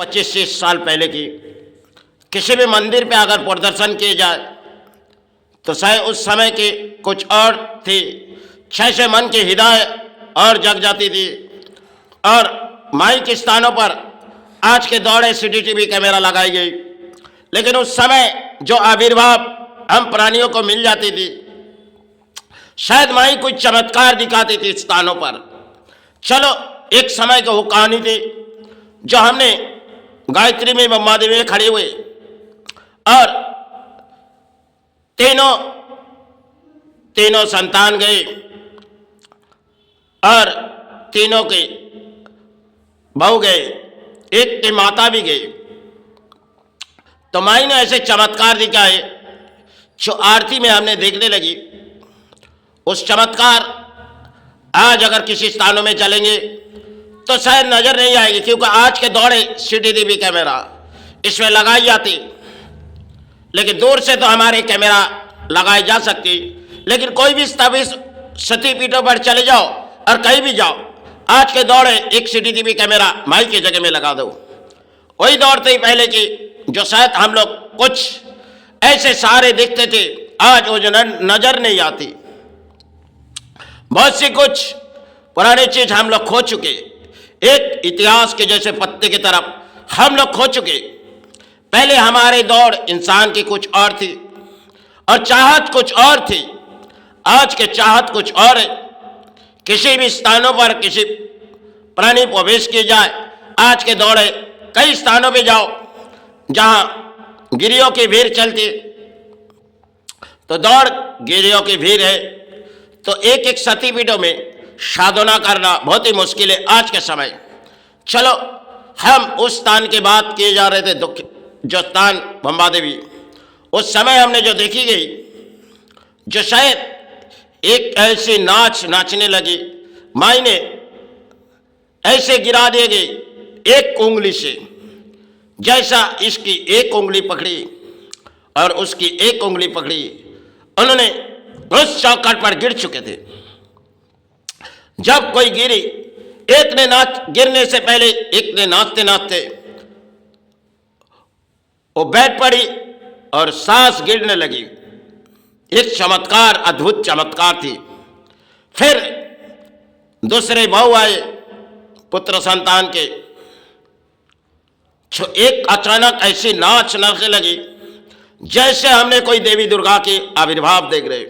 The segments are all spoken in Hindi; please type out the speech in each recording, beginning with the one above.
25-30 साल पहले की किसी भी मंदिर पे अगर प्रदर्शन किए जाए तो शायद उस समय की कुछ और थी, जैसे मन की हिदायत और जग जाती थी। और माई के स्थानों पर आज के दौरे सीसीटीवी कैमरा लगाई गई, लेकिन उस समय जो आविर्भाव हम प्राणियों को मिल जाती थी, शायद माई कुछ चमत्कार दिखाती थी स्थानों पर। चलो, एक समय की वो कहानी थी जो हमने गायत्री में ब्रह्मा देवी में खड़े हुए और तीनों संतान गए और तीनों के बहू गए, एक की माता भी गई। तो माई ने ऐसे चमत्कार दिखाए जो आरती में हमने देखने लगी। उस चमत्कार आज अगर किसी स्थानों में चलेंगे तो शायद नजर नहीं आएगी, क्योंकि आज के दौरे सीसीटीवी कैमरा इसमें लगाई जाती, लेकिन दूर से तो हमारे कैमरा लगाई जा सकती। लेकिन कोई भी सती पीठों पर चले जाओ और कहीं भी जाओ, आज के दौरे एक सीसीटीवी कैमरा माई की जगह में लगा दो। वही दौर थी पहले की, जो शायद हम लोग कुछ ऐसे सारे दिखते थे, आज वो जो नजर नहीं आती। बहुत सी कुछ पुरानी चीज हम लोग खो चुके, एक इतिहास के जैसे पत्ते की तरफ हम लोग खो चुके। पहले हमारे दौर इंसान की कुछ और थी और चाहत कुछ और थी, आज के चाहत कुछ और है। किसी भी स्थानों पर किसी प्राणी प्रवेश किया जाए, आज के दौर है, कई स्थानों पे जाओ जहां गिरियों की भीड़ चलती, तो दौड़ गिरियों की भीड़ है, तो एक एक सती पीठों में साधना करना बहुत ही मुश्किल है आज के समय। चलो, हम उस स्थान की बात किए जा रहे थे, जो स्थान ब्रह्मा देवी, उस समय हमने जो देखी गई, जो शायद एक ऐसी नाच नाचने लगी, माई ने ऐसे गिरा दिए गई एक उंगली से, जैसा इसकी एक उंगली पकड़ी और उसकी एक उंगली पकड़ी, उन्होंने उस चौखट पर गिर चुके थे। जब कोई गिरी, एक ने गिरने से पहले एक ने नाचते नाचते वो बैठ पड़ी और सांस गिरने लगी। एक चमत्कार, अद्भुत चमत्कार थी। फिर दूसरे बहू आए पुत्र संतान के, जो एक अचानक ऐसी नाच नाचने लगी जैसे हमने कोई देवी दुर्गा के आविर्भाव देख रहे।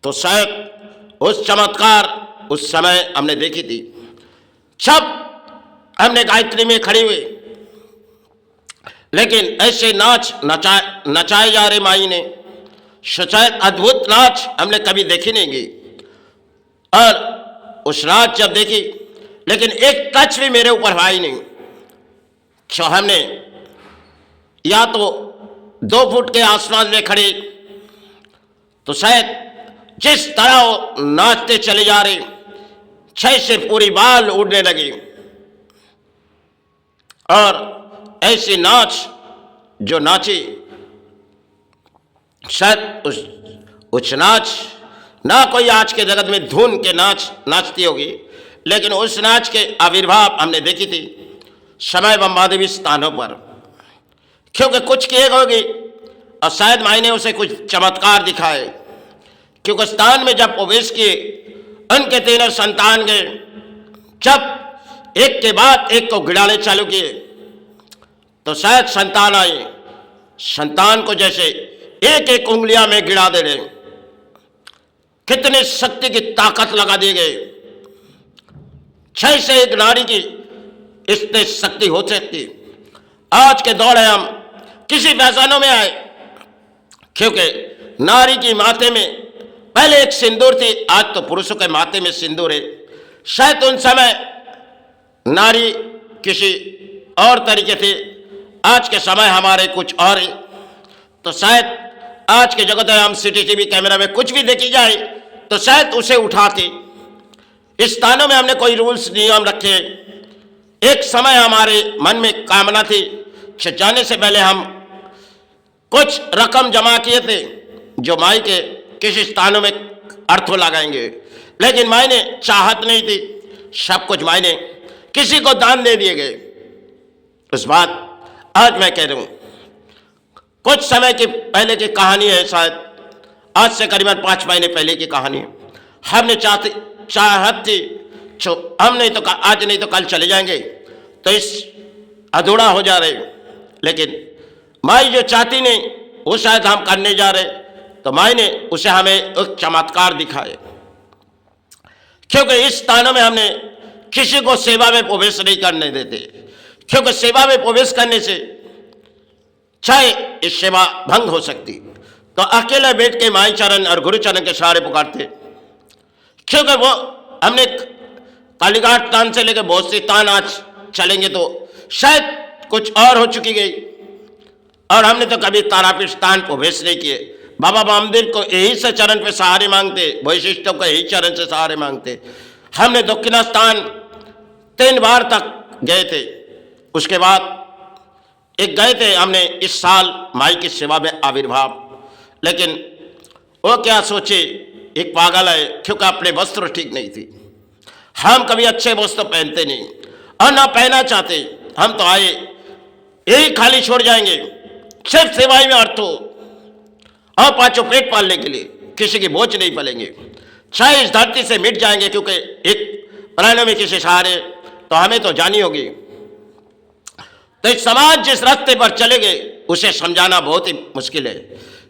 तो शायद उस चमत्कार उस समय हमने देखी थी जब हमने गायत्री में खड़ी हुई, लेकिन ऐसे नाच नचाए जा रहे माई ने, शायद अद्भुत नाच हमने कभी देखी नहीं गई। और उस नाच जब देखी, लेकिन एक टच भी मेरे ऊपर भाई नहीं। तो हमने या तो 2 फुट के आसमान में खड़े, तो शायद जिस तरह वो नाचते चले जा रहे, जैसे पूरी बाल उड़ने लगी। और ऐसी नाच जो नाची, शायद उस नाच ना कोई आज के जगत में धुन के नाचती होगी, लेकिन उस नाच के आविर्भाव हमने देखी थी समय ब्रह्मा देवी स्थानों पर, क्योंकि कुछ किए होगी और शायद माई ने उसे कुछ चमत्कार दिखाए। क्योंकि स्थान में जब प्रवेश किए, उनके तीनों संतान गए, जब एक के बाद एक को गिराने चालू किए, तो शायद संतान आए, संतान को जैसे एक एक उंगलियां में गिरा दे रहे। कितनी शक्ति की ताकत लगा दिए गए, जैसे एक नारी की इतनी शक्ति हो सकती। आज के दौर है, हम किसी पहचानों में आए, क्योंकि नारी की माथे में पहले एक सिंदूर थी, आज तो पुरुषों के माथे में सिंदूर है। शायद उन समय नारी किसी और तरीके थे, आज के समय हमारे कुछ और है। तो शायद आज के जगत में हम सीसीटीवी कैमरा में कुछ भी देखी जाए तो शायद उसे उठाते। इस स्थानों में हमने कोई रूल्स नियम रखे। एक समय हमारे मन में कामना थी, जाने से पहले हम कुछ रकम जमा किए थे जो माई के किसी स्थानों में अर्थों लगाएंगे, लेकिन माई ने चाहत नहीं थी, सब कुछ माई ने किसी को दान दे दिए गए। उस बात आज मैं कह रहा हूँ, कुछ समय की पहले की कहानी है, शायद आज से करीबन 5 महीने पहले की कहानी है। हमने चाहत थी हम नहीं तो आज नहीं तो कल चले जाएंगे, तो इस अधूरा हो जा रहे, लेकिन माई जो चाहती नहीं वो शायद हम करने जा रहे, तो माई ने उसे हमें एक चमत्कार दिखाए। क्योंकि इस स्थानों में हमने किसी को सेवा में प्रवेश नहीं करने देते, क्योंकि सेवा में प्रवेश करने से चाहे इस सेवा भंग हो सकती, तो अकेले बैठ के माई चरण और गुरु चरण के सहारे पुकारते। क्योंकि वो हमने कालीघाट स्थान से लेकर बहुत सी स्थान आज चलेंगे तो शायद कुछ और हो चुकी गई, और हमने तो कभी तारापीठ स्थान प्रवेश नहीं किए। बाबा रामदेव को यही से चरण पे सहारे मांगते, वैशिष्टों को यही चरण से सहारे मांगते। हमने दक्षिणा स्थान 3 बार तक गए थे, उसके बाद एक गए थे हमने इस साल माई की सेवा में आविर्भाव, लेकिन वो क्या सोचे, एक पागल है, क्योंकि अपने वस्त्र ठीक नहीं थी। हम कभी अच्छे वस्त्र पहनते नहीं और ना पहना चाहते, हम तो आए यही खाली छोड़ जाएंगे, सिर्फ सेवाई में अर्थ हो और 5 पेट पालने के लिए, किसी की बोझ नहीं पलेंगे, चाहे इस धरती से मिट जाएंगे, क्योंकि एक प्राणों में किसी सहारे तो हमें तो जानी होगी। तो इस समाज जिस रास्ते पर चले गए उसे समझाना बहुत ही मुश्किल है,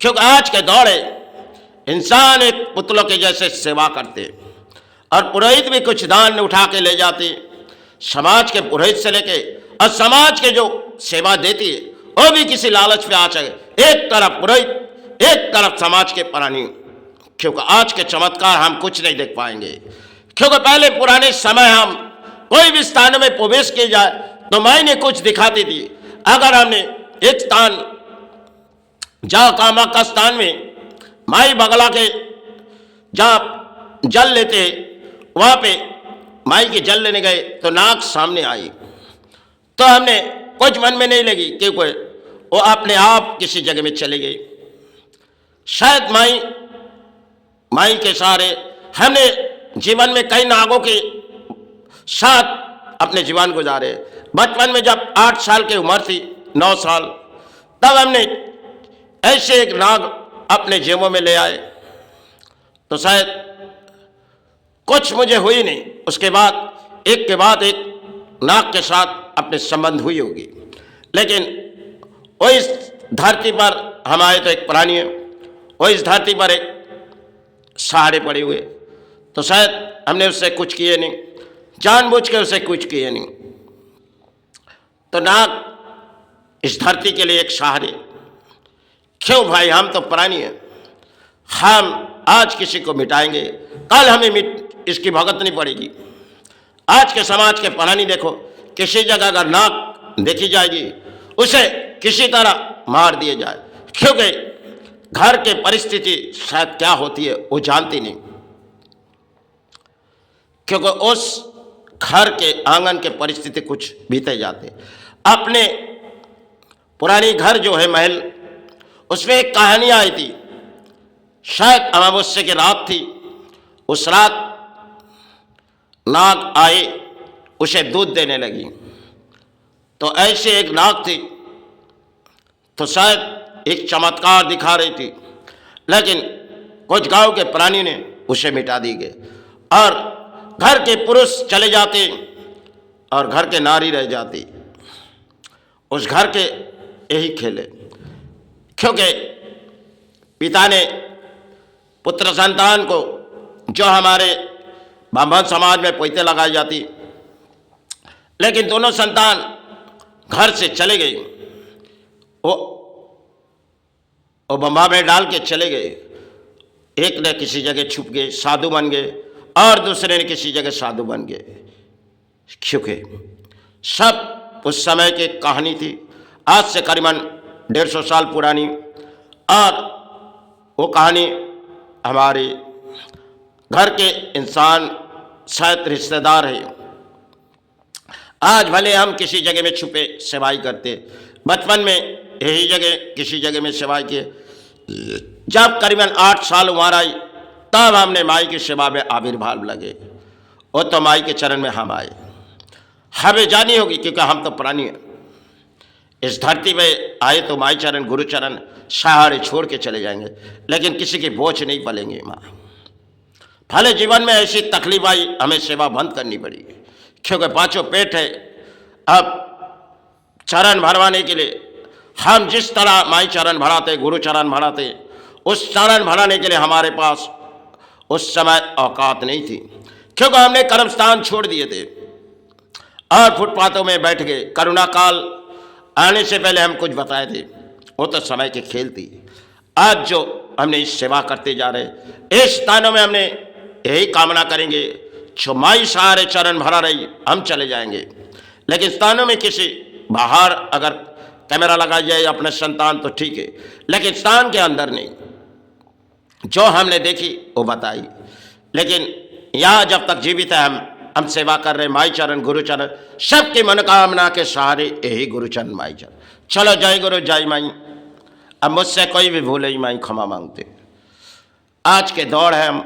क्योंकि आज के दौर है इंसान एक पुतलों के जैसे सेवा करते, और पुरोहित भी कुछ दान उठा के ले जाते, समाज के पुरोहित से लेके और समाज के जो सेवा देती है वो भी किसी लालच पे आ सके, एक तरफ पुरोहित एक तरफ समाज के प्राणी। क्योंकि आज के चमत्कार हम कुछ नहीं देख पाएंगे, क्योंकि पहले पुराने समय हम कोई भी स्थान में प्रवेश किया जाए तो मायने कुछ दिखाती थी। अगर हमने एक स्थान जहाँ कामा का स्थान में माई बगला के जहाँ जल लेते वहाँ पे माई के जल लेने गए तो नाक सामने आई, तो हमने कुछ मन में नहीं लगी, क्योंकि वो अपने आप किसी जगह में चले गई। शायद माई के सहारे हमने जीवन में कई नागों के साथ अपने जीवन गुजारे। बचपन में जब 8 साल की उम्र थी, 9 साल, तब हमने ऐसे एक नाग अपने जेबों में ले आए, तो शायद कुछ मुझे हुई नहीं, उसके बाद एक नाग के साथ अपने संबंध हुई होगी। लेकिन वो इस धरती पर हम आए तो एक प्राणी है, वो इस धरती पर एक सहारे पड़े हुए, तो शायद हमने उससे कुछ किए नहीं, जानबूझ के उससे कुछ किए नहीं। तो नाग इस धरती के लिए एक सहारे, क्यों भाई, हम तो प्राणी हैं, हम आज किसी को मिटाएंगे, कल हमें इसकी भगत नहीं पड़ेगी। आज के समाज के प्राणी देखो, किसी जगह अगर नाक देखी जाएगी उसे किसी तरह मार दिया जाए, क्योंकि घर के परिस्थिति शायद क्या होती है वो जानती नहीं, क्योंकि उस घर के आंगन के परिस्थिति कुछ बीते जाते। अपने पुरानी घर जो है महल, उसमें एक कहानी आई थी, शायद अमावस्या की रात थी। उस रात नाग आए, उसे दूध देने लगी, तो ऐसे एक नाग थी, तो शायद एक चमत्कार दिखा रही थी, लेकिन कुछ गांव के प्राणी ने उसे मिटा दी गए, और घर के पुरुष चले जाते और घर के नारी रह जाती। उस घर के यही खेले, क्योंकि पिता ने पुत्र संतान को, जो हमारे ब्राह्मण समाज में पैते लगाई जाती, लेकिन दोनों संतान घर से चले गए, वो बम्बा में डाल के चले गए। एक ने किसी जगह छुप गए, साधु बन गए, और दूसरे ने किसी जगह साधु बन गए, क्योंकि सब उस समय की कहानी थी, आज से करीबन 150 साल पुरानी। और वो कहानी हमारे घर के इंसान, शायद रिश्तेदार है, आज भले हम किसी जगह में छुपे सेवाई करते, बचपन में यही जगह किसी जगह में सेवाई किए। जब करीबन 8 साल उम्र आई तब हमने माई की सेवा में आविर्भाव लगे, वो तो माई के चरण में हम आए। हमें जानी होगी, क्योंकि हम तो प्राणी हैं, इस धरती पे आए तो माई चरण गुरु चरण सहारे छोड़ के चले जाएंगे, लेकिन किसी की बोझ नहीं पलेंगे माँ। भले जीवन में ऐसी तकलीफ आई, हमें सेवा बंद करनी पड़ी, क्योंकि पांचों पेट है। अब चरण भरवाने के लिए हम जिस तरह माई चरण भराते, गुरु चरण भराते, उस चरण भराने के लिए हमारे पास उस समय औकात नहीं थी, क्योंकि हमने कर्म स्थान छोड़ दिए थे और फुटपाथों में बैठ गए। करुणा काल आने से पहले हम कुछ बताए थे, वो तो समय की खेल थी। आज जो हमने इस सेवा करते जा रहे, इस स्थानों में हमने यही कामना करेंगे, जो माई सहारे चरण भरा रही, हम चले जाएंगे। लेकिन स्थानों में किसी बाहर अगर कैमरा लगा जाए अपने संतान तो ठीक है, लेकिन स्थान के अंदर नहीं। जो हमने देखी वो बताई, लेकिन यहाँ जब तक जीवित है हम सेवा कर रहे। माई चरण गुरु चरण सबकी मनोकामना के सहारे यही गुरु चरण माई चरण। चलो जय गुरु जय माई। अब मुझसे कोई भी भूले ही माई क्षमा मांगते। आज के दौड़ है, हम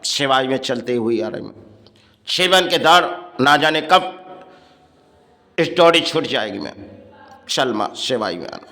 सेवाई में चलते हुए आ रहे हैं। जीवन के दौड़ ना जाने कब इस दौड़ी छूट जाएगी। मैं चल माँ सेवाई में आना।